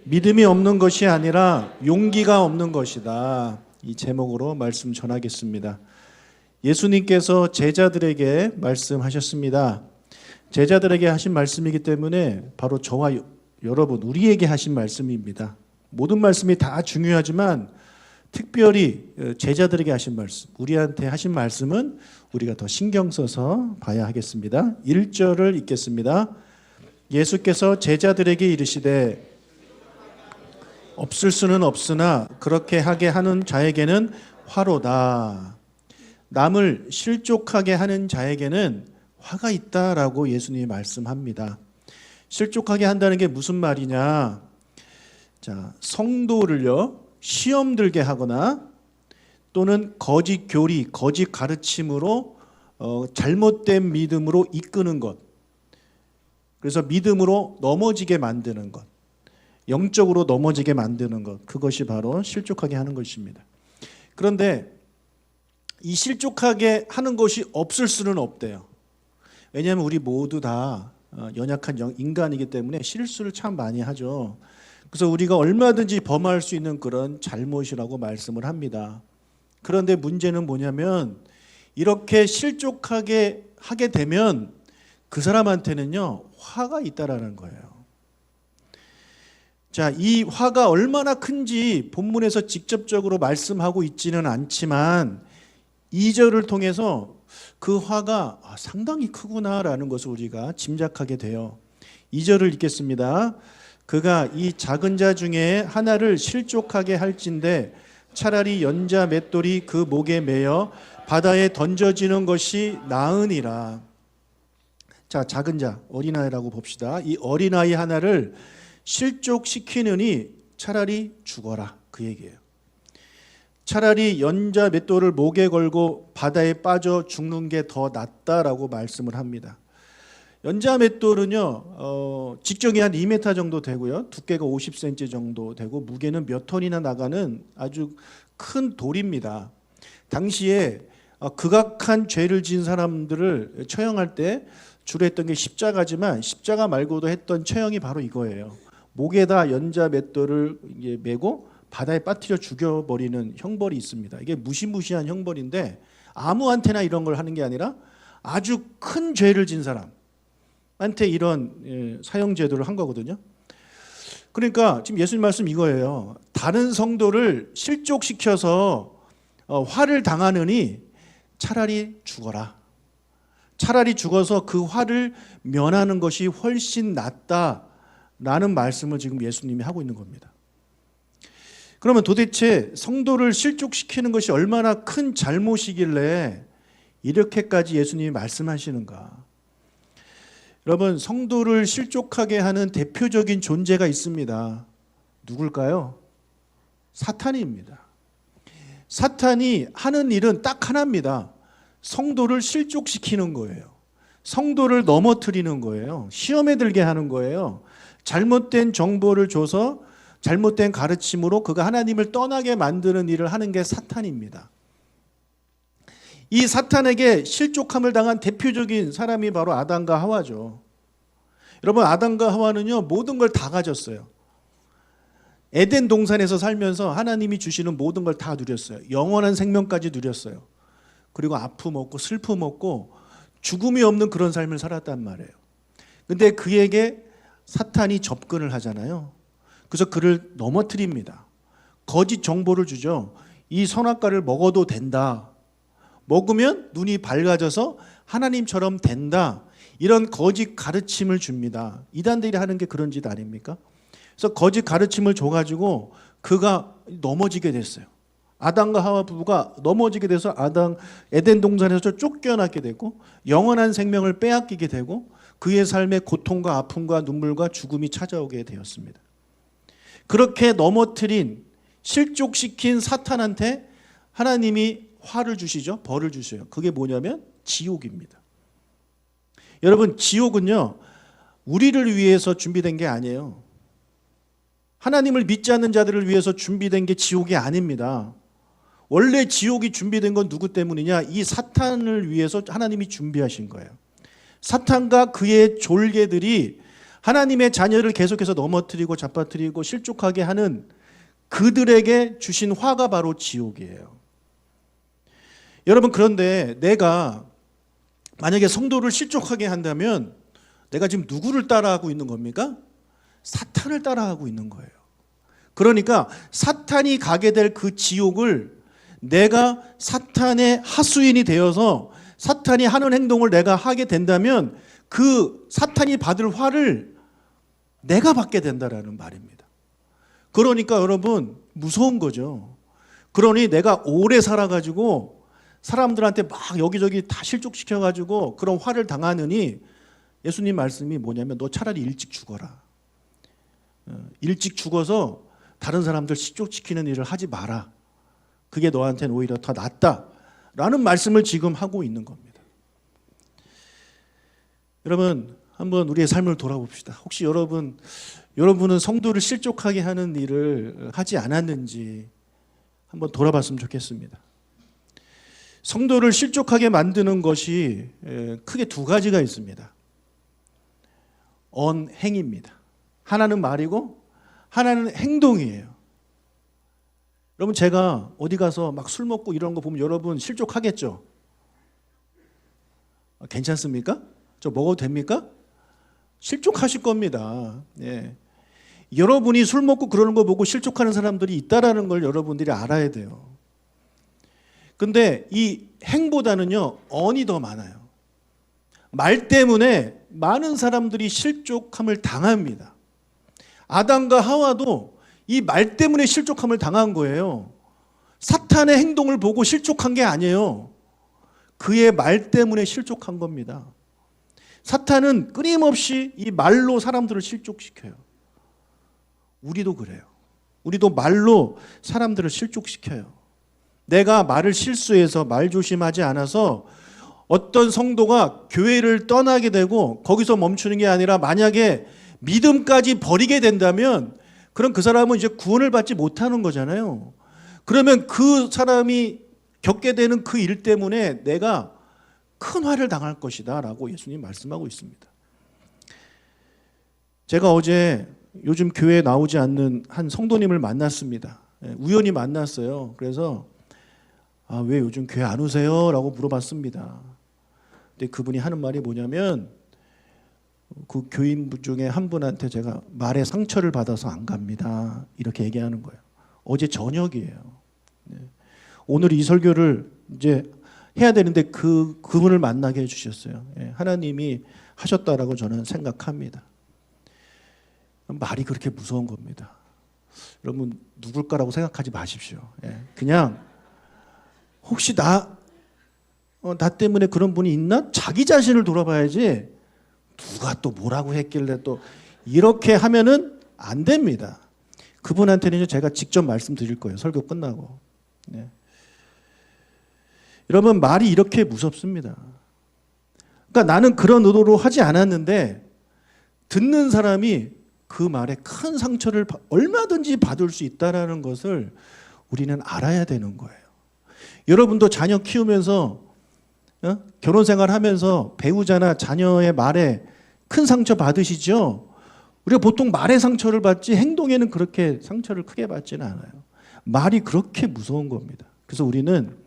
믿음이 없는 것이 아니라 용기가 없는 것이다. 이 제목으로 말씀 전하겠습니다. 예수님께서 제자들에게 말씀하셨습니다. 제자들에게 하신 말씀이기 때문에 바로 저와 여러분, 우리에게 하신 말씀입니다. 모든 말씀이 다 중요하지만 특별히 제자들에게 하신 말씀, 우리한테 하신 말씀은 우리가 더 신경 써서 봐야 하겠습니다. 1절을 읽겠습니다. 예수께서 제자들에게 이르시되 없을 수는 없으나 그렇게 하게 하는 자에게는 화로다. 남을 실족하게 하는 자에게는 화가 있다라고 예수님이 말씀합니다. 실족하게 한다는 게 무슨 말이냐? 자, 성도를요 시험 들게 하거나 또는 거짓 교리, 거짓 가르침으로 잘못된 믿음으로 이끄는 것. 그래서 믿음으로 넘어지게 만드는 것. 영적으로 넘어지게 만드는 것. 그것이 바로 실족하게 하는 것입니다. 그런데 이 실족하게 하는 것이 없을 수는 없대요. 왜냐하면 우리 모두 다 연약한 인간이기 때문에 실수를 참 많이 하죠. 그래서 우리가 얼마든지 범할 수 있는 그런 잘못이라고 말씀을 합니다. 그런데 문제는 뭐냐면 이렇게 실족하게 하게 되면 그 사람한테는요 화가 있다라는 거예요. 자, 이 화가 얼마나 큰지 본문에서 직접적으로 말씀하고 있지는 않지만 2절을 통해서 그 화가 상당히 크구나라는 것을 우리가 짐작하게 돼요. 2절을 읽겠습니다. 그가 이 작은 자 중에 하나를 실족하게 할진대 차라리 연자 맷돌이 그 목에 매여 바다에 던져지는 것이 나으니라. 자, 작은 자, 어린아이라고 봅시다. 이 어린아이 하나를 실족시키느니 차라리 죽어라, 그 얘기예요. 차라리 연자 맷돌을 목에 걸고 바다에 빠져 죽는 게 더 낫다라고 말씀을 합니다. 연자 맷돌은요 직경이 한 2m 정도 되고요, 두께가 50cm 정도 되고 무게는 몇 톤이나 나가는 아주 큰 돌입니다. 당시에 극악한 죄를 지은 사람들을 처형할 때 주로 했던 게 십자가지만 십자가 말고도 했던 처형이 바로 이거예요. 목에다 연자 맷돌을 메고 바다에 빠뜨려 죽여버리는 형벌이 있습니다. 이게 무시무시한 형벌인데 아무한테나 이런 걸 하는 게 아니라 아주 큰 죄를 진 사람한테 이런 사형 제도를 한 거거든요. 그러니까 지금 예수님 말씀 이거예요. 다른 성도를 실족시켜서 화를 당하느니 차라리 죽어라. 차라리 죽어서 그 화를 면하는 것이 훨씬 낫다라는 말씀을 지금 예수님이 하고 있는 겁니다. 그러면 도대체 성도를 실족시키는 것이 얼마나 큰 잘못이길래 이렇게까지 예수님이 말씀하시는가? 여러분, 성도를 실족하게 하는 대표적인 존재가 있습니다. 누굴까요? 사탄입니다. 사탄이 하는 일은 딱 하나입니다. 성도를 실족시키는 거예요. 성도를 넘어뜨리는 거예요. 시험에 들게 하는 거예요. 잘못된 정보를 줘서 잘못된 가르침으로 그가 하나님을 떠나게 만드는 일을 하는 게 사탄입니다. 이 사탄에게 실족함을 당한 대표적인 사람이 바로 아담과 하와죠. 여러분, 아담과 하와는요 모든 걸 다 가졌어요. 에덴 동산에서 살면서 하나님이 주시는 모든 걸 다 누렸어요. 영원한 생명까지 누렸어요. 그리고 아픔 없고 슬픔 없고 죽음이 없는 그런 삶을 살았단 말이에요. 근데 그에게 사탄이 접근을 하잖아요. 그래서 그를 넘어뜨립니다. 거짓 정보를 주죠. 이 선악과를 먹어도 된다. 먹으면 눈이 밝아져서 하나님처럼 된다. 이런 거짓 가르침을 줍니다. 이단들이 하는 게 그런 짓 아닙니까? 그래서 거짓 가르침을 줘가지고 그가 넘어지게 됐어요. 아담과 하와 부부가 넘어지게 돼서 에덴 동산에서 쫓겨나게 되고 영원한 생명을 빼앗기게 되고 그의 삶에 고통과 아픔과 눈물과 죽음이 찾아오게 되었습니다. 그렇게 넘어뜨린, 실족시킨 사탄한테 하나님이 화를 주시죠. 벌을 주셔요. 그게 뭐냐면 지옥입니다. 여러분, 지옥은요 우리를 위해서 준비된 게 아니에요. 하나님을 믿지 않는 자들을 위해서 준비된 게 지옥이 아닙니다. 원래 지옥이 준비된 건 누구 때문이냐? 이 사탄을 위해서 하나님이 준비하신 거예요. 사탄과 그의 졸개들이 하나님의 자녀를 계속해서 넘어뜨리고 잡아뜨리고 실족하게 하는 그들에게 주신 화가 바로 지옥이에요. 여러분, 그런데 내가 만약에 성도를 실족하게 한다면 내가 지금 누구를 따라하고 있는 겁니까? 사탄을 따라하고 있는 거예요. 그러니까 사탄이 가게 될 그 지옥을 내가 사탄의 하수인이 되어서 사탄이 하는 행동을 내가 하게 된다면 그 사탄이 받을 화를 내가 받게 된다라는 말입니다. 그러니까 여러분, 무서운 거죠. 그러니 내가 오래 살아가지고 사람들한테 막 여기저기 다 실족시켜가지고 그런 화를 당하느니 예수님 말씀이 뭐냐면 너 차라리 일찍 죽어라. 일찍 죽어서 다른 사람들 실족시키는 일을 하지 마라. 그게 너한테는 오히려 더 낫다라는 말씀을 지금 하고 있는 겁니다. 여러분, 한번 우리의 삶을 돌아봅시다. 혹시 여러분은 성도를 실족하게 하는 일을 하지 않았는지 한번 돌아봤으면 좋겠습니다. 성도를 실족하게 만드는 것이 크게 두 가지가 있습니다. 언행입니다. 하나는 말이고 하나는 행동이에요. 여러분, 제가 어디 가서 막 술 먹고 이런 거 보면 여러분 실족하겠죠? 괜찮습니까? 저 먹어도 됩니까? 실족하실 겁니다. 예. 여러분이 술 먹고 그러는 거 보고 실족하는 사람들이 있다라는 걸 여러분들이 알아야 돼요. 근데 이 행보다는요, 언이 더 많아요. 말 때문에 많은 사람들이 실족함을 당합니다. 아담과 하와도 이 말 때문에 실족함을 당한 거예요. 사탄의 행동을 보고 실족한 게 아니에요. 그의 말 때문에 실족한 겁니다. 사탄은 끊임없이 이 말로 사람들을 실족시켜요. 우리도 그래요. 우리도 말로 사람들을 실족시켜요. 내가 말을 실수해서 말 조심하지 않아서 어떤 성도가 교회를 떠나게 되고 거기서 멈추는 게 아니라 만약에 믿음까지 버리게 된다면 그럼 그 사람은 이제 구원을 받지 못하는 거잖아요. 그러면 그 사람이 겪게 되는 그 일 때문에 내가 큰 화를 당할 것이다 라고 예수님 말씀하고 있습니다. 제가 어제 요즘 교회에 나오지 않는 한 성도님을 만났습니다. 우연히 만났어요. 그래서 왜 요즘 교회 안 오세요? 라고 물어봤습니다. 근데 그분이 하는 말이 뭐냐면 그 교인분 중에 한 분한테 제가 말에 상처를 받아서 안 갑니다. 이렇게 얘기하는 거예요. 어제 저녁이에요. 오늘 이 설교를 이제 해야 되는데 그분을 만나게 해주셨어요. 하나님이 하셨다라고 저는 생각합니다. 말이 그렇게 무서운 겁니다. 여러분, 누굴까라고 생각하지 마십시오. 그냥 혹시 나 때문에 그런 분이 있나? 자기 자신을 돌아봐야지 누가 또 뭐라고 했길래 또 이렇게 하면은 안 됩니다. 그분한테는 제가 직접 말씀드릴 거예요. 설교 끝나고. 여러분, 말이 이렇게 무섭습니다. 그러니까 나는 그런 의도로 하지 않았는데 듣는 사람이 그 말에 큰 상처를 얼마든지 받을 수 있다는 것을 우리는 알아야 되는 거예요. 여러분도 자녀 키우면서 결혼 생활하면서 배우자나 자녀의 말에 큰 상처 받으시죠? 우리가 보통 말에 상처를 받지 행동에는 그렇게 상처를 크게 받지는 않아요. 말이 그렇게 무서운 겁니다. 그래서 우리는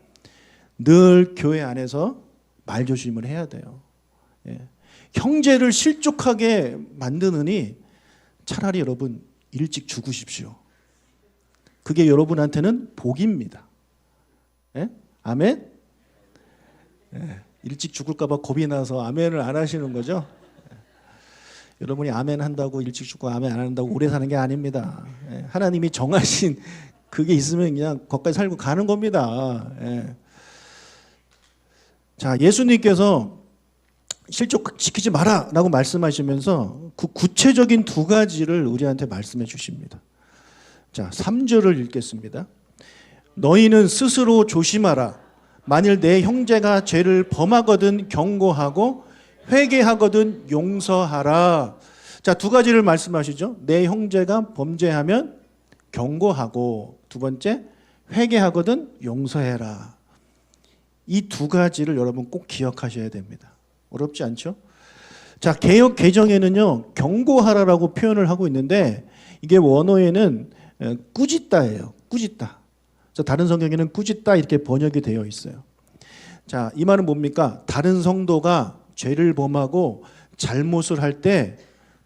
늘 교회 안에서 말 조심을 해야 돼요. 형제를 실족하게 만드느니 차라리 여러분 일찍 죽으십시오. 그게 여러분한테는 복입니다. 아멘? 일찍 죽을까 봐 겁이 나서 아멘을 안 하시는 거죠? 여러분이 아멘 한다고 일찍 죽고 아멘 안 한다고 오래 사는 게 아닙니다. 하나님이 정하신 그게 있으면 그냥 거기까지 살고 가는 겁니다. 자, 예수님께서 실족 지키지 마라 라고 말씀하시면서 그 구체적인 두 가지를 우리한테 말씀해 주십니다. 자, 3절을 읽겠습니다. 너희는 스스로 조심하라. 만일 내 형제가 죄를 범하거든 경고하고 회개하거든 용서하라. 자, 두 가지를 말씀하시죠. 내 형제가 범죄하면 경고하고, 두 번째 회개하거든 용서해라. 이 두 가지를 여러분 꼭 기억하셔야 됩니다. 어렵지 않죠? 자, 개역 개정에는요, 경고하라라고 표현을 하고 있는데 이게 원어에는 꾸짖다예요. 꾸짖다. 다른 성경에는 꾸짖다 이렇게 번역이 되어 있어요. 자, 이 말은 뭡니까? 다른 성도가 죄를 범하고 잘못을 할 때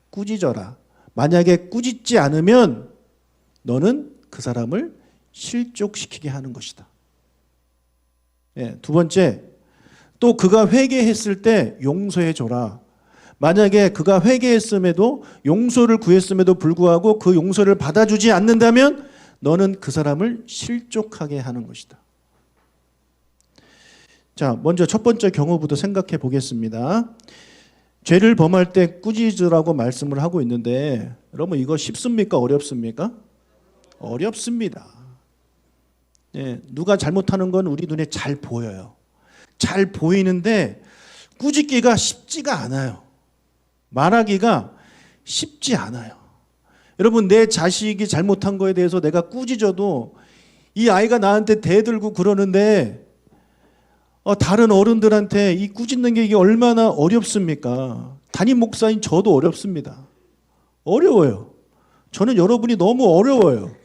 꾸짖어라. 만약에 꾸짖지 않으면 너는 그 사람을 실족시키게 하는 것이다. 예, 두 번째, 또 그가 회개했을 때 용서해 줘라. 만약에 그가 회개했음에도 용서를 구했음에도 불구하고 그 용서를 받아주지 않는다면 너는 그 사람을 실족하게 하는 것이다. 자, 먼저 첫 번째 경우부터 생각해 보겠습니다. 죄를 범할 때 꾸짖으라고 말씀을 하고 있는데 여러분 이거 쉽습니까? 어렵습니까? 어렵습니다. 예, 누가 잘못하는 건 우리 눈에 잘 보여요. 잘 보이는데 꾸짖기가 쉽지가 않아요. 말하기가 쉽지 않아요. 여러분 내 자식이 잘못한 거에 대해서 내가 꾸짖어도 이 아이가 나한테 대들고 그러는데 다른 어른들한테 이 꾸짖는 게 이게 얼마나 어렵습니까? 담임 목사인 저도 어렵습니다. 어려워요. 저는 여러분이 너무 어려워요.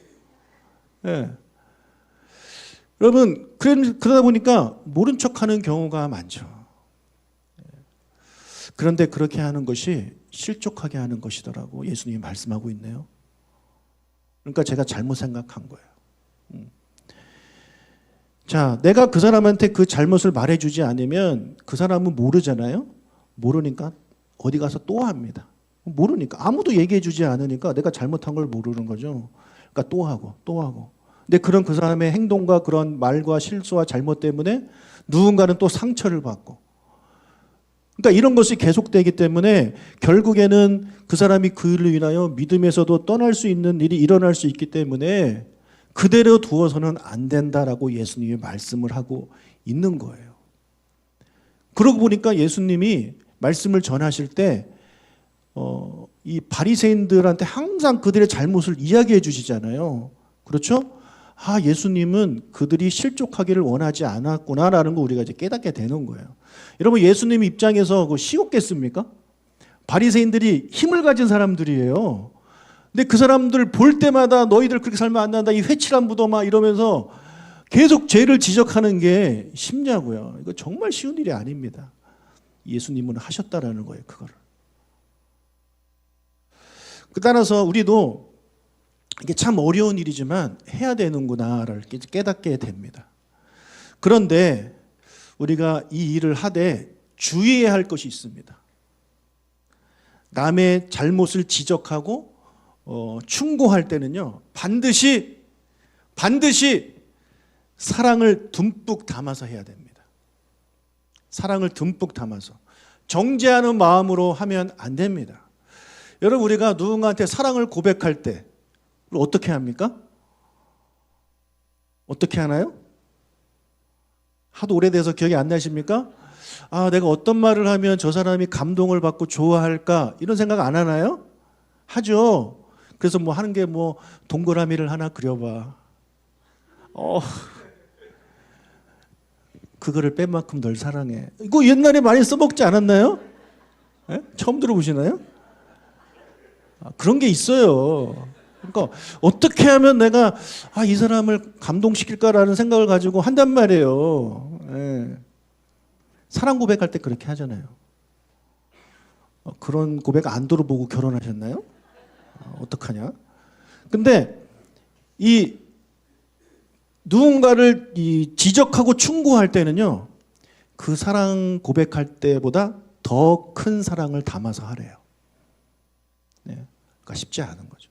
예. 여러분 그러다 보니까 모른 척하는 경우가 많죠. 그런데 그렇게 하는 것이 실족하게 하는 것이더라고 예수님이 말씀하고 있네요. 그러니까 제가 잘못 생각한 거예요. 자, 내가 그 사람한테 그 잘못을 말해주지 않으면 그 사람은 모르잖아요. 모르니까 어디 가서 또 합니다. 모르니까 아무도 얘기해주지 않으니까 내가 잘못한 걸 모르는 거죠. 그러니까 또 하고 또 하고. 근데 그런 그 사람의 행동과 그런 말과 실수와 잘못 때문에 누군가는 또 상처를 받고. 그러니까 이런 것이 계속되기 때문에 결국에는 그 사람이 그 일로 인하여 믿음에서도 떠날 수 있는 일이 일어날 수 있기 때문에 그대로 두어서는 안 된다라고 예수님이 말씀을 하고 있는 거예요. 그러고 보니까 예수님이 말씀을 전하실 때 이 바리새인들한테 항상 그들의 잘못을 이야기해 주시잖아요. 그렇죠? 아, 예수님은 그들이 실족하기를 원하지 않았구나라는 거 우리가 이제 깨닫게 되는 거예요. 여러분 예수님 입장에서 그거 쉬웠겠습니까? 바리새인들이 힘을 가진 사람들이에요. 근데 그 사람들 볼 때마다 너희들 그렇게 살면 안 된다. 이 회칠한 무덤아 이러면서 계속 죄를 지적하는 게 쉽냐고요. 이거 정말 쉬운 일이 아닙니다. 예수님은 하셨다라는 거예요. 그거를. 따라서 우리도 이게 참 어려운 일이지만 해야 되는구나를 깨닫게 됩니다. 그런데 우리가 이 일을 하되 주의해야 할 것이 있습니다. 남의 잘못을 지적하고 충고할 때는요, 반드시 사랑을 듬뿍 담아서 해야 됩니다. 사랑을 듬뿍 담아서. 정죄하는 마음으로 하면 안 됩니다. 여러분 우리가 누군가한테 사랑을 고백할 때 어떻게 합니까? 어떻게 하나요? 하도 오래돼서 기억이 안 나십니까? 아, 내가 어떤 말을 하면 저 사람이 감동을 받고 좋아할까? 이런 생각 안 하나요? 하죠. 그래서 뭐 하는 게 뭐 동그라미를 하나 그려봐. 그거를 뺀 만큼 널 사랑해. 이거 옛날에 많이 써먹지 않았나요? 네? 처음 들어보시나요? 그런 게 있어요. 그러니까 어떻게 하면 내가 이 사람을 감동시킬까라는 생각을 가지고 한단 말이에요. 네. 사랑 고백할 때 그렇게 하잖아요. 그런 고백 안 들어보고 결혼하셨나요? 어떡하냐? 근데 이 누군가를 지적하고 충고할 때는요, 그 사랑 고백할 때보다 더 큰 사랑을 담아서 하래요. 네. 그러니까 쉽지 않은 거죠.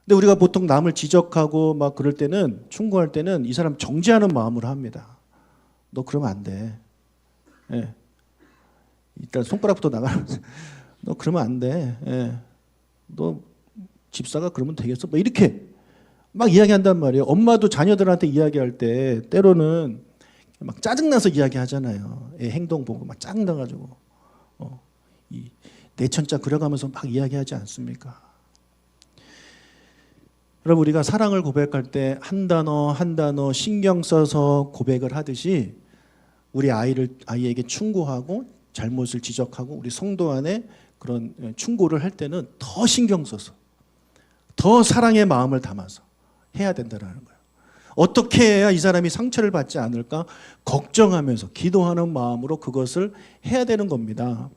근데 우리가 보통 남을 지적하고 막 그럴 때는, 충고할 때는 이 사람 정죄하는 마음으로 합니다. 너 그러면 안 돼. 네. 일단 손가락부터 나가면서 너 그러면 안 돼. 네. 너 집사가 그러면 되겠어? 뭐 이렇게 막 이야기한단 말이에요. 엄마도 자녀들한테 이야기할 때 때로는 막 짜증나서 이야기하잖아요. 애 행동 보고 막 짜증나가지고 이 내천자 그려가면서 막 이야기하지 않습니까? 여러분 우리가 사랑을 고백할 때 한 단어 한 단어 신경 써서 고백을 하듯이 우리 아이에게 충고하고 잘못을 지적하고 우리 성도 안에 그런 충고를 할 때는 더 신경 써서 더 사랑의 마음을 담아서 해야 된다는 거예요. 어떻게 해야 이 사람이 상처를 받지 않을까 걱정하면서 기도하는 마음으로 그것을 해야 되는 겁니다.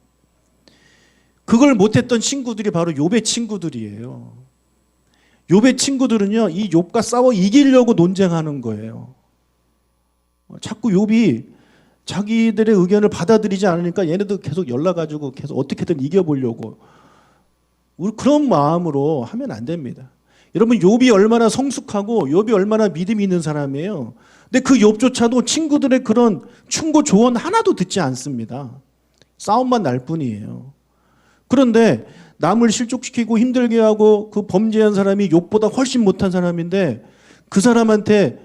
그걸 못했던 친구들이 바로 욥의 친구들이에요. 욥의 친구들은요, 이 욥과 싸워 이기려고 논쟁하는 거예요. 자꾸 욥이 자기들의 의견을 받아들이지 않으니까 얘네도 계속 연락가지고 계속 어떻게든 이겨보려고. 우리 그런 마음으로 하면 안 됩니다. 여러분, 욥이 얼마나 성숙하고 욥이 얼마나 믿음이 있는 사람이에요. 근데 그 욥조차도 친구들의 그런 충고 조언 하나도 듣지 않습니다. 싸움만 날 뿐이에요. 그런데 남을 실족시키고 힘들게 하고 그 범죄한 사람이 욥보다 훨씬 못한 사람인데 그 사람한테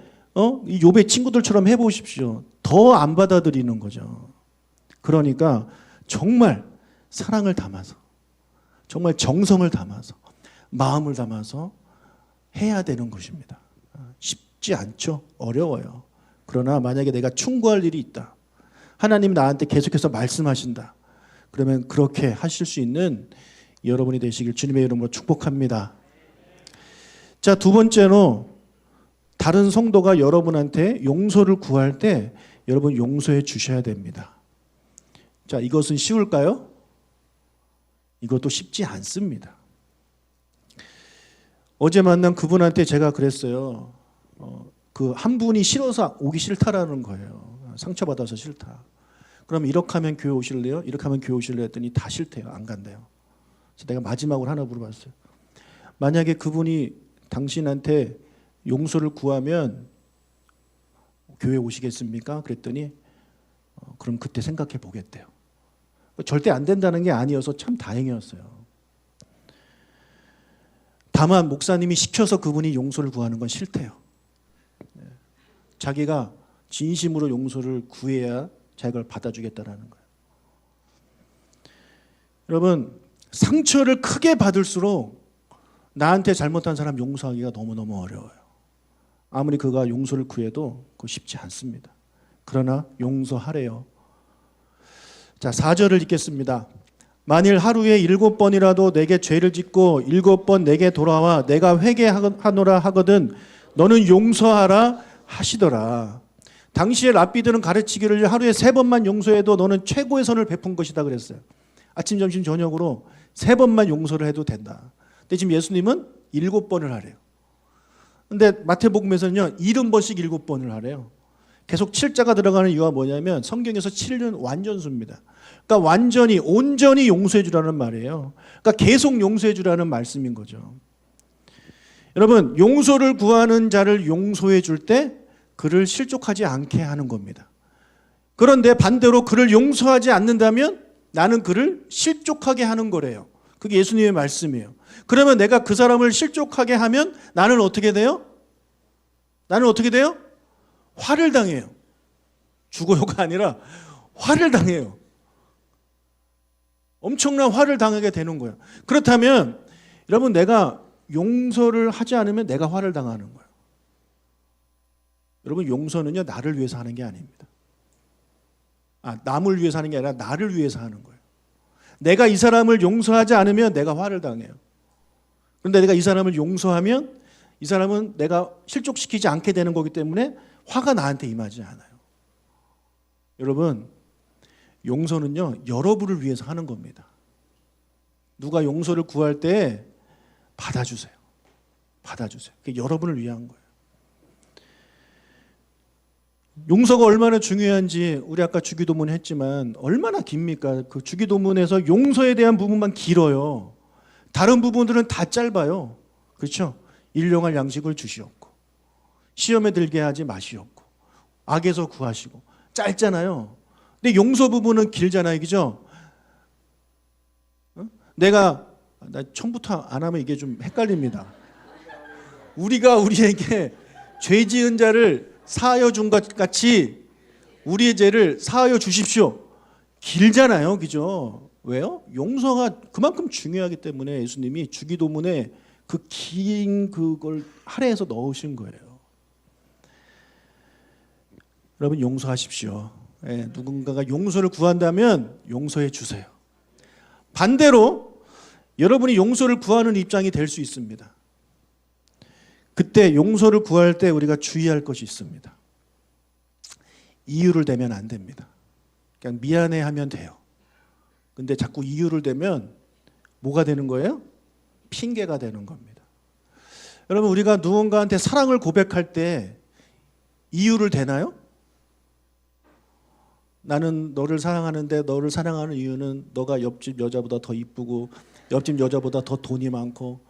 이 욥의 친구들처럼 해보십시오. 더 안 받아들이는 거죠. 그러니까 정말 사랑을 담아서 정말 정성을 담아서 마음을 담아서 해야 되는 것입니다. 쉽지 않죠. 어려워요. 그러나 만약에 내가 충고할 일이 있다. 하나님 나한테 계속해서 말씀하신다. 그러면 그렇게 하실 수 있는 여러분이 되시길 주님의 이름으로 축복합니다. 자, 두 번째로 다른 성도가 여러분한테 용서를 구할 때 여러분 용서해 주셔야 됩니다. 자, 이것은 쉬울까요? 이것도 쉽지 않습니다. 어제 만난 그분한테 제가 그랬어요. 그 한 분이 싫어서 오기 싫다라는 거예요. 상처받아서 싫다. 그럼 이렇게 하면 교회 오실래요? 이렇게 하면 교회 오실래요? 했더니 다 싫대요. 안 간대요. 그래서 내가 마지막으로 하나 물어봤어요. 만약에 그분이 당신한테 용서를 구하면 교회 오시겠습니까? 그랬더니 그럼 그때 생각해 보겠대요. 절대 안 된다는 게 아니어서 참 다행이었어요. 다만 목사님이 시켜서 그분이 용서를 구하는 건 싫대요. 자기가 진심으로 용서를 구해야 자기가 받아주겠다라는 거예요. 여러분, 상처를 크게 받을수록 나한테 잘못한 사람 용서하기가 너무너무 어려워요. 아무리 그가 용서를 구해도 그거 쉽지 않습니다. 그러나 용서하래요. 자, 4절을 읽겠습니다. 만일 하루에 7번이라도 내게 죄를 짓고 7번 내게 돌아와 내가 회개하노라 하거든 너는 용서하라 하시더라. 당시에 랍비들은 가르치기를 하루에 3번만 용서해도 너는 최고의 선을 베푼 것이다 그랬어요. 아침, 점심, 저녁으로 3번만 용서를 해도 된다. 근데 지금 예수님은 7번을 하래요. 근데 마태복음에서는요 70번씩 7번을 하래요. 계속 7자가 들어가는 이유가 뭐냐면 성경에서 7은 완전수입니다. 그러니까 완전히 온전히 용서해 주라는 말이에요. 그러니까 계속 용서해 주라는 말씀인 거죠. 여러분, 용서를 구하는 자를 용서해 줄 때 그를 실족하지 않게 하는 겁니다. 그런데 반대로 그를 용서하지 않는다면 나는 그를 실족하게 하는 거래요. 그게 예수님의 말씀이에요. 그러면 내가 그 사람을 실족하게 하면 나는 어떻게 돼요? 나는 어떻게 돼요? 화를 당해요. 죽어요가 아니라 화를 당해요. 엄청난 화를 당하게 되는 거예요. 그렇다면 여러분, 내가 용서를 하지 않으면 내가 화를 당하는 거예요. 여러분, 용서는요 나를 위해서 하는 게 아닙니다. 남을 위해서 하는 게 아니라 나를 위해서 하는 거예요. 내가 이 사람을 용서하지 않으면 내가 화를 당해요. 그런데 내가 이 사람을 용서하면 이 사람은 내가 실족시키지 않게 되는 거기 때문에 화가 나한테 임하지 않아요. 여러분, 용서는요 여러분을 위해서 하는 겁니다. 누가 용서를 구할 때 받아주세요. 받아주세요. 그게 여러분을 위한 거예요. 용서가 얼마나 중요한지 우리 아까 주기도문 했지만 얼마나 깁니까? 그 주기도문에서 용서에 대한 부분만 길어요. 다른 부분들은 다 짧아요. 그렇죠? 일용할 양식을 주시옵고 시험에 들게 하지 마시옵고 악에서 구하시고 짧잖아요. 근데 용서 부분은 길잖아요. 그죠? 나 처음부터 안 하면 이게 좀 헷갈립니다. 우리가 우리에게 죄 지은 자를 사하여 준 것 같이 우리의 죄를 사하여 주십시오. 길잖아요. 그죠? 왜요? 용서가 그만큼 중요하기 때문에 예수님이 주기도문에 그 긴 그걸 할애해서 넣으신 거예요. 여러분, 용서하십시오. 예, 누군가가 용서를 구한다면 용서해 주세요. 반대로 여러분이 용서를 구하는 입장이 될 수 있습니다. 그때 용서를 구할 때 우리가 주의할 것이 있습니다. 이유를 대면 안 됩니다. 그냥 미안해 하면 돼요. 근데 자꾸 이유를 대면 뭐가 되는 거예요? 핑계가 되는 겁니다. 여러분, 우리가 누군가한테 사랑을 고백할 때 이유를 대나요? 나는 너를 사랑하는데 너를 사랑하는 이유는 너가 옆집 여자보다 더 이쁘고 옆집 여자보다 더 돈이 많고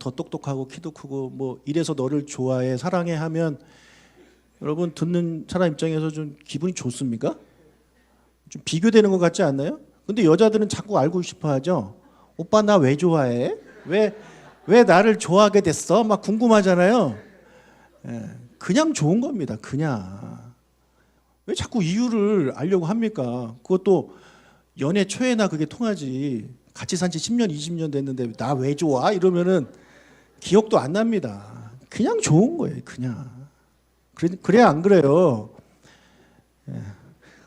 더 똑똑하고 키도 크고 뭐 이래서 너를 좋아해 사랑해 하면 여러분 듣는 사람 입장에서 좀 기분이 좋습니까? 좀 비교되는 것 같지 않나요? 근데 여자들은 자꾸 알고 싶어 하죠. 오빠 나 왜 좋아해? 왜 나를 좋아하게 됐어? 막 궁금하잖아요. 그냥 좋은 겁니다. 그냥. 왜 자꾸 이유를 알려고 합니까? 그것도 연애 초에나 그게 통하지. 같이 산 지 10년, 20년 됐는데 나 왜 좋아? 이러면은 기억도 안 납니다. 그냥 좋은 거예요. 그냥. 그래야 안 그래요.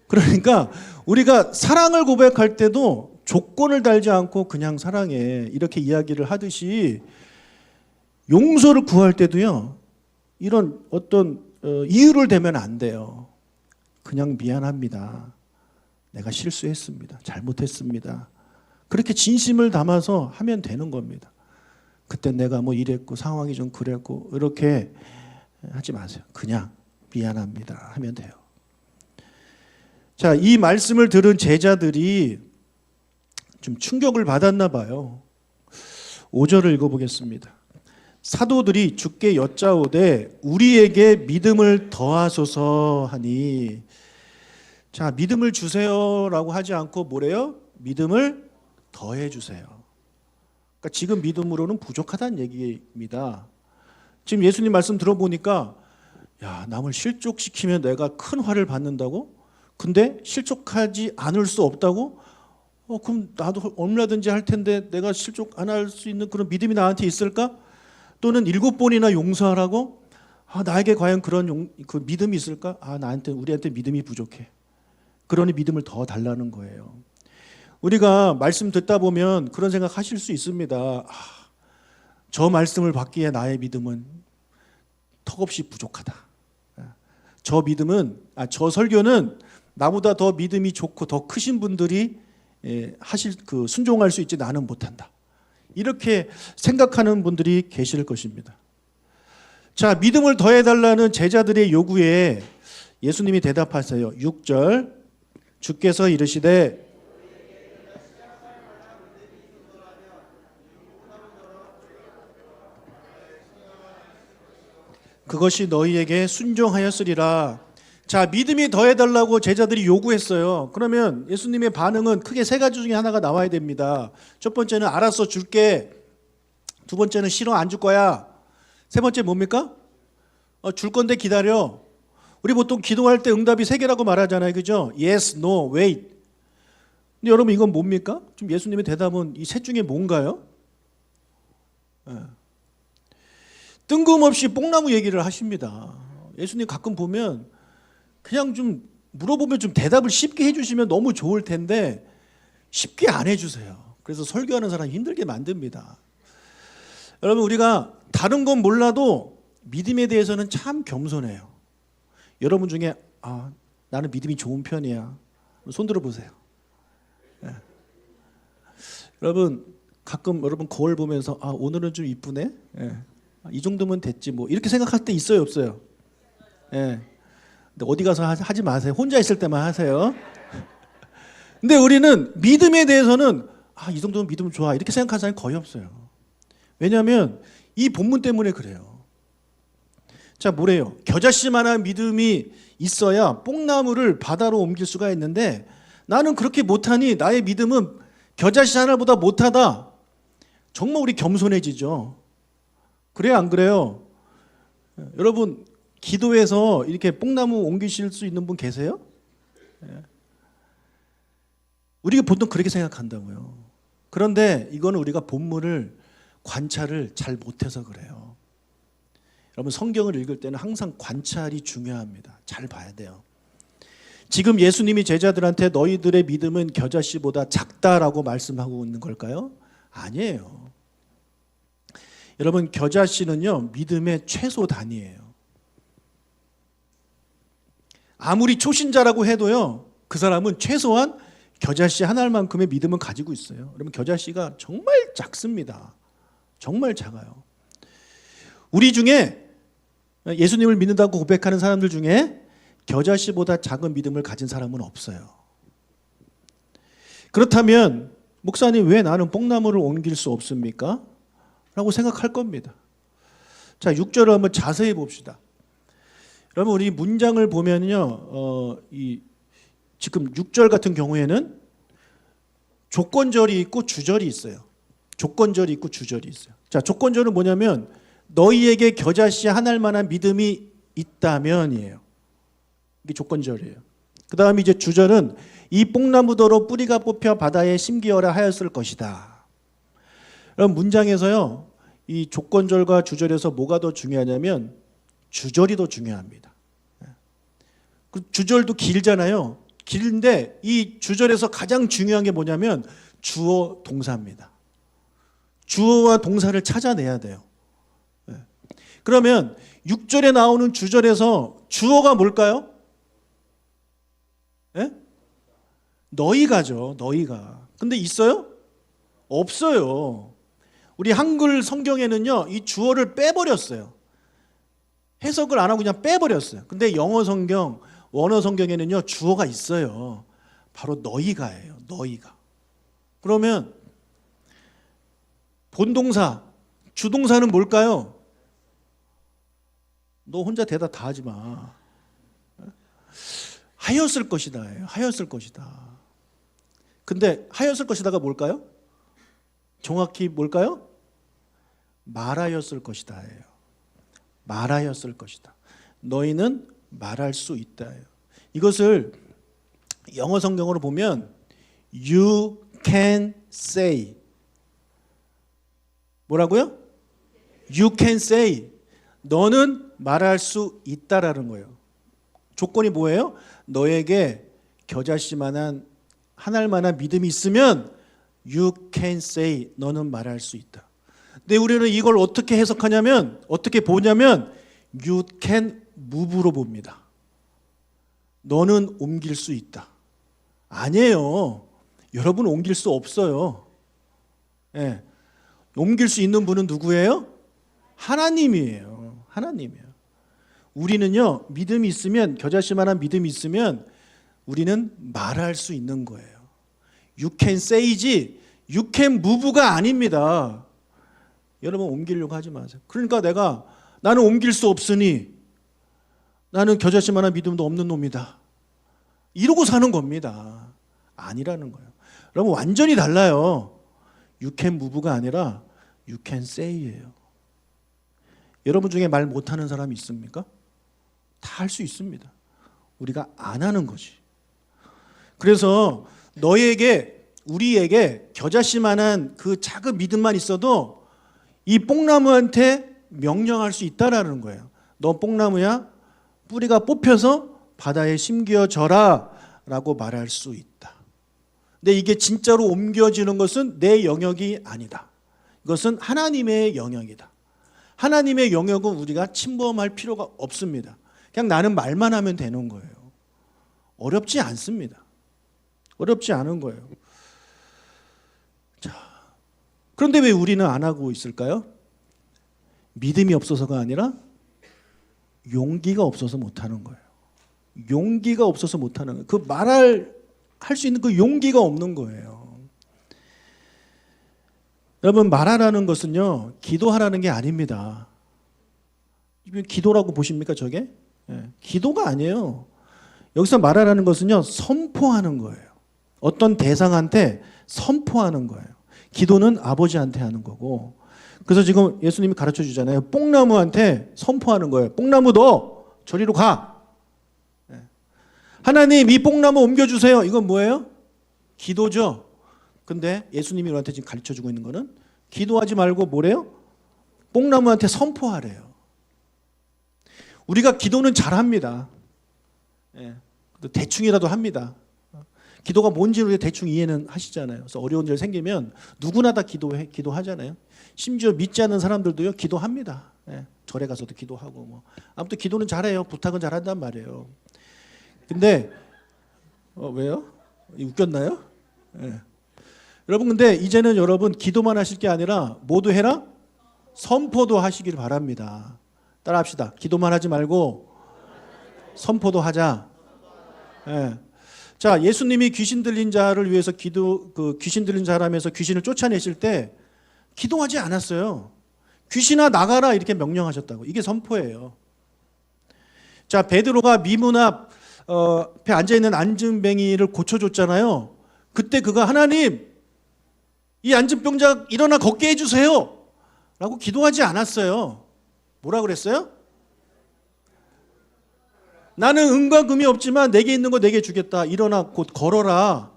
그러니까 우리가 사랑을 고백할 때도 조건을 달지 않고 그냥 사랑해 이렇게 이야기를 하듯이 용서를 구할 때도요. 이런 어떤 이유를 대면 안 돼요. 그냥 미안합니다. 내가 실수했습니다. 잘못했습니다. 그렇게 진심을 담아서 하면 되는 겁니다. 그때 내가 뭐 이랬고 상황이 좀 그랬고 이렇게 하지 마세요. 그냥 미안합니다 하면 돼요. 자, 이 말씀을 들은 제자들이 좀 충격을 받았나 봐요. 5절을 읽어보겠습니다. 사도들이 주께 여짜오되 우리에게 믿음을 더하소서 하니, 자, 믿음을 주세요라고 하지 않고 뭐래요? 믿음을 더해 주세요. 그러니까 지금 믿음으로는 부족하다는 얘기입니다. 지금 예수님 말씀 들어보니까 야, 남을 실족시키면 내가 큰 화를 받는다고? 근데 실족하지 않을 수 없다고? 그럼 나도 얼마든지 할 텐데 내가 실족 안 할 수 있는 그런 믿음이 나한테 있을까? 또는 7번이나 용서하라고? 나에게 과연 그런 그 믿음이 있을까? 우리한테 믿음이 부족해. 그러니 믿음을 더 달라는 거예요. 우리가 말씀 듣다 보면 그런 생각 하실 수 있습니다. 저 말씀을 받기에 나의 믿음은 턱없이 부족하다. 저 설교는 나보다 더 믿음이 좋고 더 크신 분들이 순종할 수 있지 나는 못한다. 이렇게 생각하는 분들이 계실 것입니다. 자, 믿음을 더해달라는 제자들의 요구에 예수님이 대답하세요. 6절 주께서 이르시되 그것이 너희에게 순종하였으리라. 자, 믿음이 더해달라고 제자들이 요구했어요. 그러면 예수님의 반응은 크게 세 가지 중에 하나가 나와야 됩니다. 첫 번째는 알았어 줄게. 두 번째는 싫어 안 줄 거야. 세 번째 뭡니까? 줄 건데 기다려. 우리 보통 기도할 때 응답이 세 개라고 말하잖아요. 그죠? Yes, no, wait. 근데 여러분 이건 뭡니까? 지금 예수님의 대답은 이 셋 중에 뭔가요? 뜬금없이 뽕나무 얘기를 하십니다. 예수님 가끔 보면 그냥 좀 물어보면 좀 대답을 쉽게 해주시면 너무 좋을 텐데 쉽게 안 해주세요. 그래서 설교하는 사람 힘들게 만듭니다. 여러분 우리가 다른 건 몰라도 믿음에 대해서는 참 겸손해요. 여러분 중에 나는 믿음이 좋은 편이야. 손 들어보세요. 여러분 가끔 여러분 거울 보면서 오늘은 좀 이쁘네. 이 정도면 됐지 뭐 이렇게 생각할 때 있어요 없어요? 근데 어디 가서 하지 마세요. 혼자 있을 때만 하세요. 근데 우리는 믿음에 대해서는 이 정도면 믿음 좋아 이렇게 생각하는 사람이 거의 없어요. 왜냐하면 이 본문 때문에 그래요. 자, 뭐래요? 겨자씨만한 믿음이 있어야 뽕나무를 바다로 옮길 수가 있는데 나는 그렇게 못하니 나의 믿음은 겨자씨 하나보다 못하다. 정말 우리 겸손해지죠. 그래요 안 그래요? 여러분 기도해서 이렇게 뽕나무 옮기실 수 있는 분 계세요? 우리가 보통 그렇게 생각한다고요. 그런데 이거는 우리가 본문을 관찰을 잘 못해서 그래요. 여러분 성경을 읽을 때는 항상 관찰이 중요합니다. 잘 봐야 돼요. 지금 예수님이 제자들한테 너희들의 믿음은 겨자씨보다 작다라고 말씀하고 있는 걸까요? 아니에요. 여러분, 겨자씨는요, 믿음의 최소 단위예요. 아무리 초신자라고 해도요, 그 사람은 최소한 겨자씨 한 알만큼의 믿음은 가지고 있어요. 여러분, 겨자씨가 정말 작습니다. 정말 작아요. 우리 중에 예수님을 믿는다고 고백하는 사람들 중에 겨자씨보다 작은 믿음을 가진 사람은 없어요. 그렇다면 목사님, 왜 나는 뽕나무를 옮길 수 없습니까? 라고 생각할 겁니다. 자, 6절을 한번 자세히 봅시다. 여러분, 우리 문장을 보면요, 지금 6절 같은 경우에는 조건절이 있고 주절이 있어요. 조건절이 있고 주절이 있어요. 자, 조건절은 뭐냐면 너희에게 겨자씨 한 알만한 믿음이 있다면이에요. 이게 조건절이에요. 그 다음에 이제 주절은 이 뽕나무더러 뿌리가 뽑혀 바다에 심기어라 하였을 것이다. 그럼 문장에서요, 이 조건절과 주절에서 뭐가 더 중요하냐면 주절이 더 중요합니다. 주절도 길잖아요. 길인데 이 주절에서 가장 중요한 게 뭐냐면 주어 동사입니다. 주어와 동사를 찾아내야 돼요. 그러면 6절에 나오는 주절에서 주어가 뭘까요? 예? 너희가죠. 너희가. 근데 있어요? 없어요. 우리 한글 성경에는요, 이 주어를 빼버렸어요. 해석을 안 하고 그냥 빼버렸어요. 근데 영어 성경, 원어 성경에는요, 주어가 있어요. 바로 너희가예요. 너희가. 그러면 본동사, 주동사는 뭘까요? 너 혼자 대답 다 하지 마. 하였을 것이다. 하였을 것이다. 근데 하였을 것이다가 뭘까요? 정확히 뭘까요? 말하였을 것이다. 말하였을 것이다. 너희는 말할 수 있다. 이것을 영어 성경으로 보면 You can say. 뭐라고요? You can say. 너는 말할 수 있다라는 거예요. 조건이 뭐예요? 너에게 겨자씨만한 한 알만한 믿음이 있으면 You can say. 너는 말할 수 있다. 근데 우리는 이걸 어떻게 해석하냐면, 어떻게 보냐면 You can move로 봅니다. 너는 옮길 수 있다. 아니에요. 여러분 옮길 수 없어요. 예. 옮길 수 있는 분은 누구예요? 하나님이에요. 하나님이에요. 우리는요, 믿음이 있으면, 겨자씨만한 믿음이 있으면 우리는 말할 수 있는 거예요. You can say지 You can move가 아닙니다. 여러분 옮기려고 하지 마세요. 그러니까 나는 옮길 수 없으니 나는 겨자씨만한 믿음도 없는 놈이다. 이러고 사는 겁니다. 아니라는 거예요. 여러분 완전히 달라요. You can move가 아니라 You can say예요. 여러분 중에 말 못하는 사람이 있습니까? 다 할 수 있습니다. 우리가 안 하는 거지. 그래서 우리에게 겨자씨만한 그 작은 믿음만 있어도 이 뽕나무한테 명령할 수 있다라는 거예요. 너 뽕나무야? 뿌리가 뽑혀서 바다에 심겨져라 라고 말할 수 있다. 근데 이게 진짜로 옮겨지는 것은 내 영역이 아니다. 이것은 하나님의 영역이다. 하나님의 영역은 우리가 침범할 필요가 없습니다. 그냥 나는 말만 하면 되는 거예요. 어렵지 않습니다. 어렵지 않은 거예요. 자, 그런데 왜 우리는 안 하고 있을까요? 믿음이 없어서가 아니라 용기가 없어서 못하는 거예요. 용기가 없어서 못하는 거예요. 그 할 수 있는 그 용기가 없는 거예요. 여러분, 말하라는 것은요, 기도하라는 게 아닙니다. 기도라고 보십니까, 저게? 예, 기도가 아니에요. 여기서 말하라는 것은요, 선포하는 거예요. 어떤 대상한테 선포하는 거예요. 기도는 아버지한테 하는 거고. 그래서 지금 예수님이 가르쳐 주잖아요. 뽕나무한테 선포하는 거예요. 뽕나무 너 저리로 가. 하나님 이 뽕나무 옮겨주세요. 이건 뭐예요? 기도죠. 근데 예수님이 우리한테 지금 가르쳐 주고 있는 거는 기도하지 말고 뭐래요? 뽕나무한테 선포하래요. 우리가 기도는 잘합니다. 대충이라도 합니다. 기도가 뭔지를 대충 이해는 하시잖아요. 그래서 어려운 일 생기면 누구나 다 기도하잖아요. 심지어 믿지 않는 사람들도요 기도합니다. 예, 절에 가서도 기도하고 뭐 아무튼 기도는 잘해요. 부탁은 잘한단 말이에요. 근데 왜요? 웃겼나요? 예. 여러분 근데 이제는 여러분 기도만 하실 게 아니라 모두 해라 선포도 하시길 바랍니다. 따라합시다. 기도만 하지 말고 선포도 하자. 예. 자, 예수님이 귀신 들린 자를 위해서 귀신 들린 사람에서 귀신을 쫓아내실 때 기도하지 않았어요. 귀신아 나가라 이렇게 명령하셨다고. 이게 선포예요. 자, 베드로가 미문 앞에 앉아 있는 안진뱅이를 고쳐줬잖아요. 그때 그가 하나님 이 안진병자 일어나 걷게 해주세요 라고 기도하지 않았어요. 뭐라 그랬어요? 나는 은과 금이 없지만 내게 있는 거 내게 주겠다. 일어나 곧 걸어라.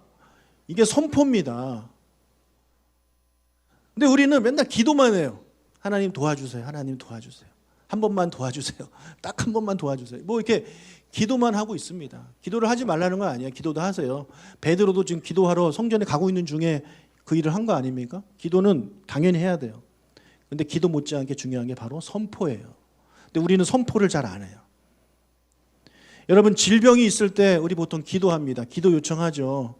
이게 선포입니다. 근데 우리는 맨날 기도만 해요. 하나님 도와주세요. 하나님 도와주세요. 한 번만 도와주세요. 딱 한 번만 도와주세요. 뭐 이렇게 기도만 하고 있습니다. 기도를 하지 말라는 건 아니에요. 기도도 하세요. 베드로도 지금 기도하러 성전에 가고 있는 중에 그 일을 한 거 아닙니까? 기도는 당연히 해야 돼요. 근데 기도 못지않게 중요한 게 바로 선포예요. 근데 우리는 선포를 잘 안 해요. 여러분 질병이 있을 때 우리 보통 기도합니다. 기도 요청하죠.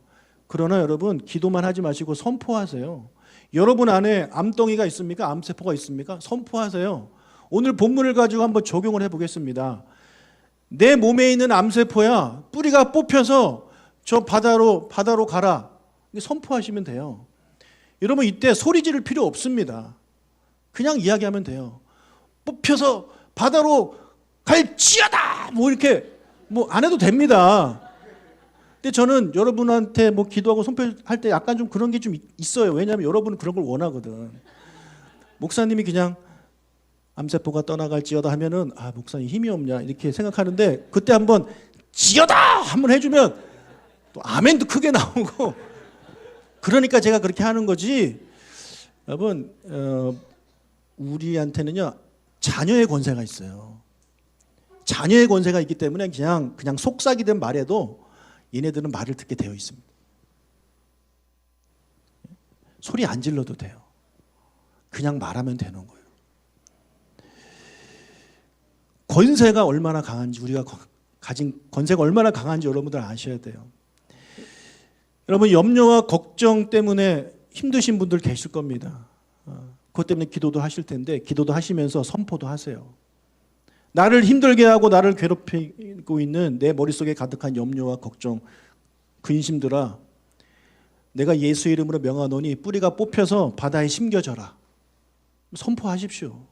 그러나 여러분 기도만 하지 마시고 선포하세요. 여러분 안에 암덩이가 있습니까? 암세포가 있습니까? 선포하세요. 오늘 본문을 가지고 한번 적용을 해보겠습니다. 내 몸에 있는 암세포야 뿌리가 뽑혀서 저 바다로 가라. 선포하시면 돼요. 여러분 이때 소리 지를 필요 없습니다. 그냥 이야기하면 돼요. 뽑혀서 바다로 갈지어다 뭐 이렇게 뭐 안 해도 됩니다. 근데 저는 여러분한테 뭐 기도하고 선포할 때 약간 좀 그런 게 좀 있어요. 왜냐하면 여러분은 그런 걸 원하거든. 목사님이 그냥 암세포가 떠나갈지어다 하면은 아 목사님 힘이 없냐 이렇게 생각하는데 그때 한번 지어다 한번 해주면 또 아멘도 크게 나오고 그러니까 제가 그렇게 하는 거지. 여러분 우리한테는요 자녀의 권세가 있어요. 자녀의 권세가 있기 때문에 그냥 속삭이든 말해도 얘네들은 말을 듣게 되어 있습니다. 소리 안 질러도 돼요. 그냥 말하면 되는 거예요. 권세가 얼마나 강한지 우리가 가진 권세가 얼마나 강한지 여러분들 아셔야 돼요. 여러분 염려와 걱정 때문에 힘드신 분들 계실 겁니다. 그것 때문에 기도도 하실 텐데 기도도 하시면서 선포도 하세요. 나를 힘들게 하고 나를 괴롭히고 있는 내 머릿속에 가득한 염려와 걱정, 근심들아 내가 예수 이름으로 명하노니 뿌리가 뽑혀서 바다에 심겨져라. 선포하십시오.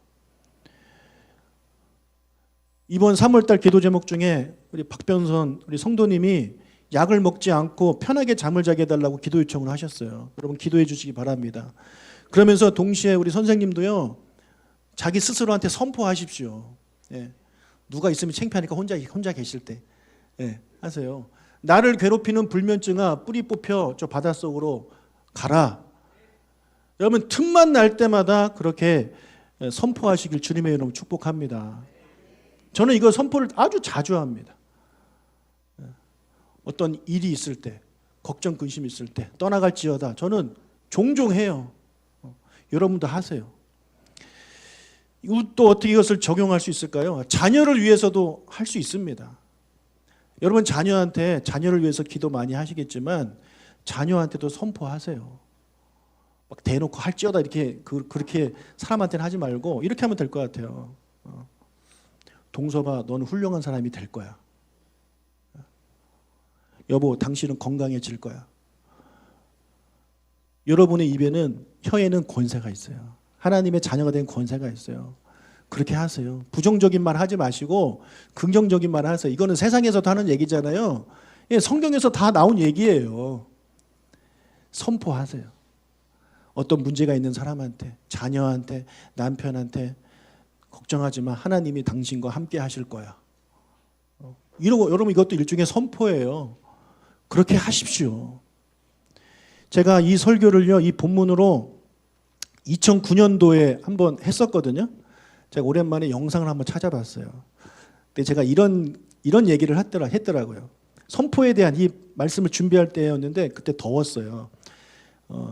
이번 3월달 기도 제목 중에 우리 박변선 우리 성도님이 약을 먹지 않고 편하게 잠을 자게 해달라고 기도 요청을 하셨어요. 여러분 기도해 주시기 바랍니다. 그러면서 동시에 우리 선생님도요 자기 스스로한테 선포하십시오. 예. 누가 있으면 창피하니까 혼자 계실 때 하세요. 나를 괴롭히는 불면증아 뿌리 뽑혀 저 바닷속으로 가라. 여러분 틈만 날 때마다 그렇게 선포하시길 주님의 이름으로 축복합니다. 저는 이거 선포를 아주 자주 합니다. 어떤 일이 있을 때 걱정 근심이 있을 때 떠나갈지어다 저는 종종 해요. 여러분도 하세요. 또 어떻게 이것을 적용할 수 있을까요? 자녀를 위해서도 할 수 있습니다. 여러분 자녀를 위해서 기도 많이 하시겠지만 자녀한테도 선포하세요. 막 대놓고 할지어다 이렇게 그렇게 사람한테는 하지 말고 이렇게 하면 될 것 같아요. 동서봐 너는 훌륭한 사람이 될 거야. 여보 당신은 건강해질 거야. 여러분의 입에는 혀에는 권세가 있어요. 하나님의 자녀가 된 권세가 있어요. 그렇게 하세요. 부정적인 말 하지 마시고 긍정적인 말 하세요. 이거는 세상에서도 하는 얘기잖아요. 예, 성경에서 다 나온 얘기예요. 선포하세요. 어떤 문제가 있는 사람한테, 자녀한테, 남편한테 걱정하지 마. 하나님이 당신과 함께 하실 거야. 이러고 여러분 이것도 일종의 선포예요. 그렇게 하십시오. 제가 이 설교를요, 이 본문으로 2009년도에 한번 했었거든요. 제가 오랜만에 영상을 한번 찾아봤어요. 근데 제가 이런 얘기를 했더라고요. 선포에 대한 이 말씀을 준비할 때였는데 그때 더웠어요.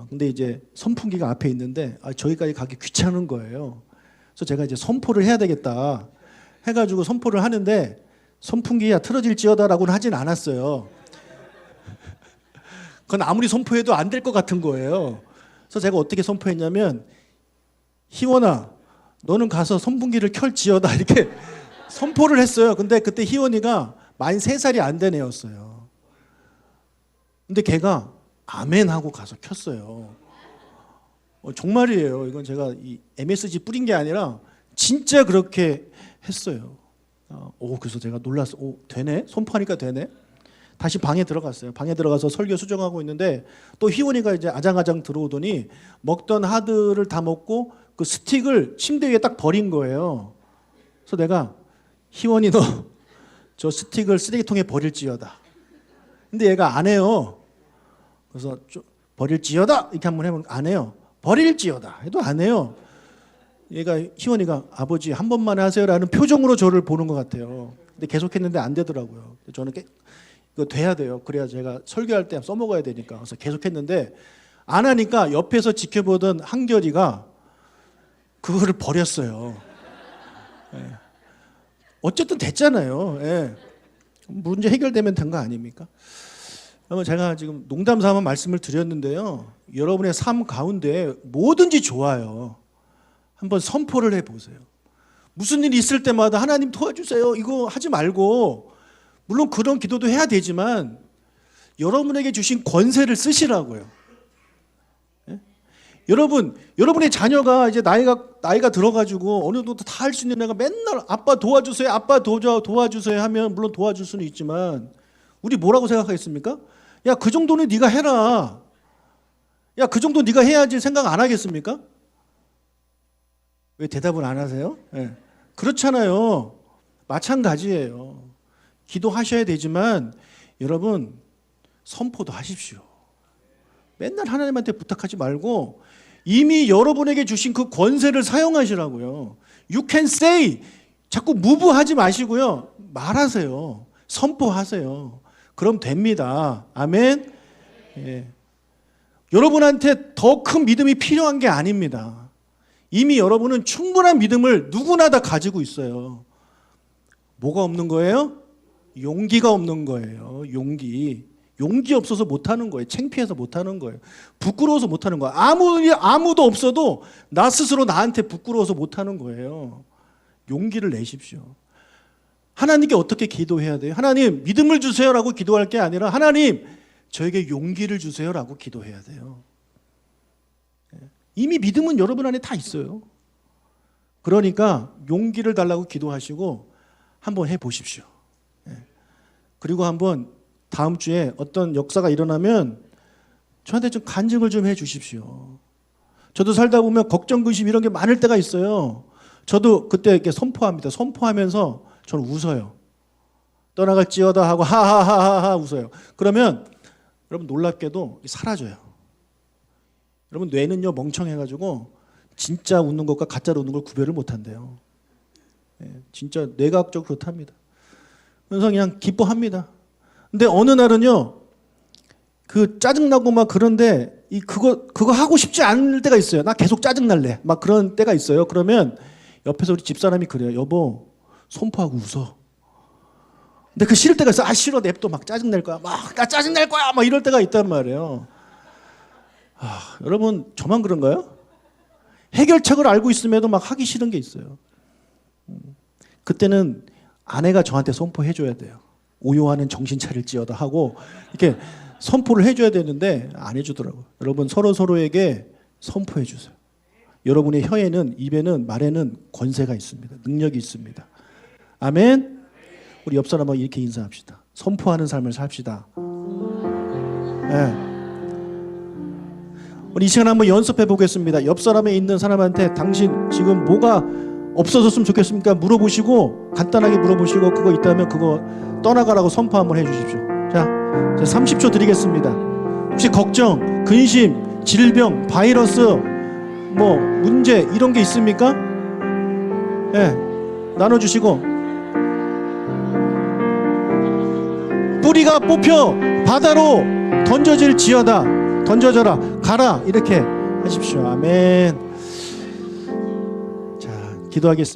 근데 이제 선풍기가 앞에 있는데 저기까지 가기 귀찮은 거예요. 그래서 제가 이제 선포를 해야 되겠다 해가지고 선포를 하는데 선풍기야 틀어질지어다라고는 하진 않았어요. 그건 아무리 선포해도 안 될 것 같은 거예요. 그래서 제가 어떻게 선포했냐면 희원아 너는 가서 선풍기를 켤지어다 이렇게 선포를 했어요. 근데 그때 희원이가 만 3살이 안 된 애였어요. 근데 걔가 아멘 하고 가서 켰어요. 정말이에요. 이건 제가 이 MSG 뿌린 게 아니라 진짜 그렇게 했어요. 그래서 제가 놀랐어. 되네? 선포하니까 되네? 다시 방에 들어갔어요. 방에 들어가서 설교 수정하고 있는데 또 희원이가 이제 아장아장 들어오더니 먹던 하드를 다 먹고 그 스틱을 침대 위에 딱 버린 거예요. 그래서 내가 희원이 너 저 스틱을 쓰레기통에 버릴지어다. 근데 얘가 안 해요. 그래서 버릴지어다 이렇게 한번 해보면 안 해요. 버릴지어다 해도 안 해요. 얘가 희원이가 아버지 한 번만 하세요라는 표정으로 저를 보는 것 같아요. 근데 계속했는데 안 되더라고요. 저는 이거 돼야 돼요. 그래야 제가 설교할 때 써먹어야 되니까. 그래서 계속했는데 안 하니까 옆에서 지켜보던 한결이가 그거를 버렸어요. 예. 어쨌든 됐잖아요. 예. 문제 해결되면 된 거 아닙니까? 그러면 제가 지금 농담 삼아 말씀을 드렸는데요. 여러분의 삶 가운데 뭐든지 좋아요. 한번 선포를 해보세요. 무슨 일이 있을 때마다 하나님 도와주세요. 이거 하지 말고 물론 그런 기도도 해야 되지만 여러분에게 주신 권세를 쓰시라고요. 여러분의 자녀가 이제 나이가 들어가지고 어느 정도 다 할 수 있는 애가 맨날 아빠 도와주세요, 아빠 도와주세요 하면 물론 도와줄 수는 있지만 우리 뭐라고 생각하겠습니까? 야, 그 정도는 네가 해라. 야, 그 정도 네가 해야지 생각 안 하겠습니까? 왜 대답을 안 하세요? 네. 그렇잖아요. 마찬가지예요. 기도하셔야 되지만 여러분 선포도 하십시오. 맨날 하나님한테 부탁하지 말고 이미 여러분에게 주신 그 권세를 사용하시라고요. You can say. 자꾸 무부하지 마시고요. 말하세요. 선포하세요. 그럼 됩니다. 아멘. 예. 여러분한테 더 큰 믿음이 필요한 게 아닙니다. 이미 여러분은 충분한 믿음을 누구나 다 가지고 있어요. 뭐가 없는 거예요? 용기가 없는 거예요. 용기 없어서 못하는 거예요. 창피해서 못하는 거예요. 부끄러워서 못하는 거예요. 아무도 없어도 나 스스로 나한테 부끄러워서 못하는 거예요. 용기를 내십시오. 하나님께 어떻게 기도해야 돼요? 하나님 믿음을 주세요라고 기도할 게 아니라 하나님 저에게 용기를 주세요라고 기도해야 돼요. 이미 믿음은 여러분 안에 다 있어요. 그러니까 용기를 달라고 기도하시고 한번 해보십시오. 그리고 한번 다음 주에 어떤 역사가 일어나면 저한테 좀 간증을 좀 해주십시오. 저도 살다 보면 걱정, 근심 이런 게 많을 때가 있어요. 저도 그때 이렇게 선포합니다. 선포하면서 저는 웃어요. 떠나갈지어다 하고 하하하하 웃어요. 그러면 여러분 놀랍게도 사라져요. 여러분 뇌는요 멍청해가지고 진짜 웃는 것과 가짜로 웃는 걸 구별을 못한대요. 진짜 뇌과학적으로 그렇답니다. 그래서 그냥 기뻐합니다. 근데 어느 날은요, 그 짜증나고 막 그런데 그거 하고 싶지 않을 때가 있어요. 나 계속 짜증날래. 막 그런 때가 있어요. 그러면 옆에서 우리 집사람이 그래요. 여보, 선포하고 웃어. 근데 그 싫을 때가 있어. 싫어. 냅둬. 막 짜증낼 거야. 나 짜증낼 거야. 막 이럴 때가 있단 말이에요. 여러분, 저만 그런가요? 해결책을 알고 있음에도 막 하기 싫은 게 있어요. 그때는 아내가 저한테 선포해줘야 돼요. 오요하는 정신 차릴지어다 하고 이렇게 선포를 해줘야 되는데 안 해주더라고요. 여러분 서로에게 선포해 주세요. 여러분의 혀에는, 입에는, 말에는 권세가 있습니다. 능력이 있습니다. 아멘. 우리 옆 사람하고 이렇게 인사합시다. 선포하는 삶을 삽시다. 네. 우리 이 시간 한번 연습해 보겠습니다. 옆 사람에 있는 사람한테 당신 지금 뭐가 없어졌으면 좋겠습니까? 물어보시고 간단하게 물어보시고 그거 있다면 그거 떠나가라고 선포 한번 해주십시오. 자, 30초 드리겠습니다. 혹시 걱정, 근심, 질병, 바이러스, 뭐 문제 이런 게 있습니까? 나눠주시고 뿌리가 뽑혀 바다로 던져질지어다. 던져져라. 가라. 이렇게 하십시오. 아멘. 자, 기도하겠습니다.